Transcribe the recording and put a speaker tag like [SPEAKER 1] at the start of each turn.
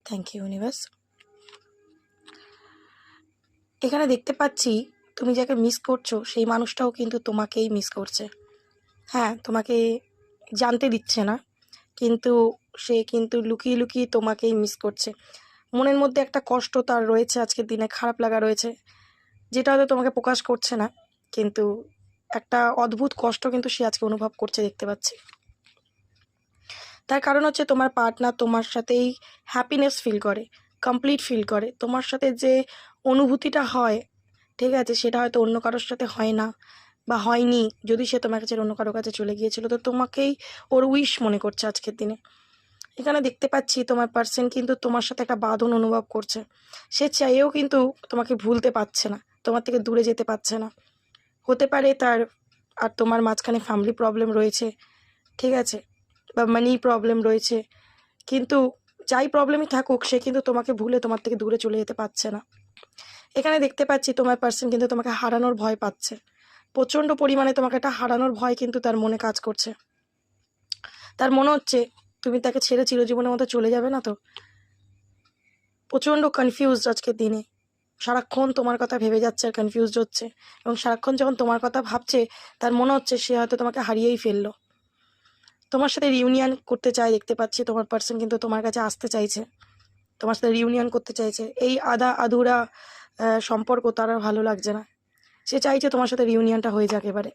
[SPEAKER 1] Thank you universe. এখানে দেখতে পাচ্ছি তুমি যাকে মিস করছো সেই মানুষটাও কিন্তু তোমাকেই মিস করছে। হ্যাঁ, তোমাকে জানতে দিচ্ছে না, কিন্তু সে কিন্তু লুকিয়ে লুকিয়ে তোমাকেই মিস করছে। মনের মধ্যে একটা কষ্ট তার রয়েছে, আজকের দিনে খারাপ লাগা রয়েছে, যেটা হয়তো তোমাকে প্রকাশ করছে না, কিন্তু একটা অদ্ভুত কষ্ট কিন্তু সে আজকে অনুভব করছে দেখতে পাচ্ছি। তার কারণ হচ্ছে তোমার পার্টনার তোমার সাথেই হ্যাপিনেস ফিল করে, কমপ্লিট ফিল করে। তোমার সাথে যে অনুভূতিটা হয়, ঠিক আছে, সেটা হয়তো অন্য কারোর সাথে হয় না বা হয়নি। যদি সে তোমার কাছে অন্য কারোর কাছে চলে গিয়েছিল, তো তোমাকেই ওর উইশ মনে করছে আজকের দিনে। এখানে দেখতে পাচ্ছি তোমার পার্সন কিন্তু তোমার সাথে একটা বাঁধন অনুভব করছে। সে চাইয়েও কিন্তু তোমাকে ভুলতে পারছে না, তোমার থেকে দূরে যেতে পারছে না। হতে পারে তার আর তোমার মাঝখানে ফ্যামিলি প্রবলেম রয়েছে, ঠিক আছে, বা মানি প্রবলেম রয়েছে, কিন্তু যাই প্রবলেমই থাকুক সে কিন্তু তোমাকে ভুলে তোমার থেকে দূরে চলে যেতে পারছে না। এখানে দেখতে পাচ্ছি তোমার পার্সন কিন্তু তোমাকে হারানোর ভয় পাচ্ছে, প্রচণ্ড পরিমাণে তোমাকে একটা হারানোর ভয় কিন্তু তার মনে কাজ করছে। তার মনে হচ্ছে তুমি তাকে ছেড়ে চিরজীবনের মতো চলে যাবে না তো। প্রচণ্ড কনফিউজড আজকের দিনে, সারাক্ষণ তোমার কথা ভেবে যাচ্ছে আর কনফিউজড হচ্ছে, এবং সারাক্ষণ যখন তোমার কথা ভাবছে তার মনে হচ্ছে সে হয়তো তোমাকে হারিয়েই ফেললো। তোমার সাথে রিউনিয়ন করতে চায় দেখতে পাচ্ছি, তোমার পার্সন কিন্তু তোমার কাছে আসতে চাইছে, তোমার সাথে রিউনিয়ন করতে চাইছে। এই আধা আধুরা সম্পর্ক তার আর ভালো লাগছে না, সে চাইছে তোমার সাথে রিউনিয়নটা হয়ে যাক এবারে।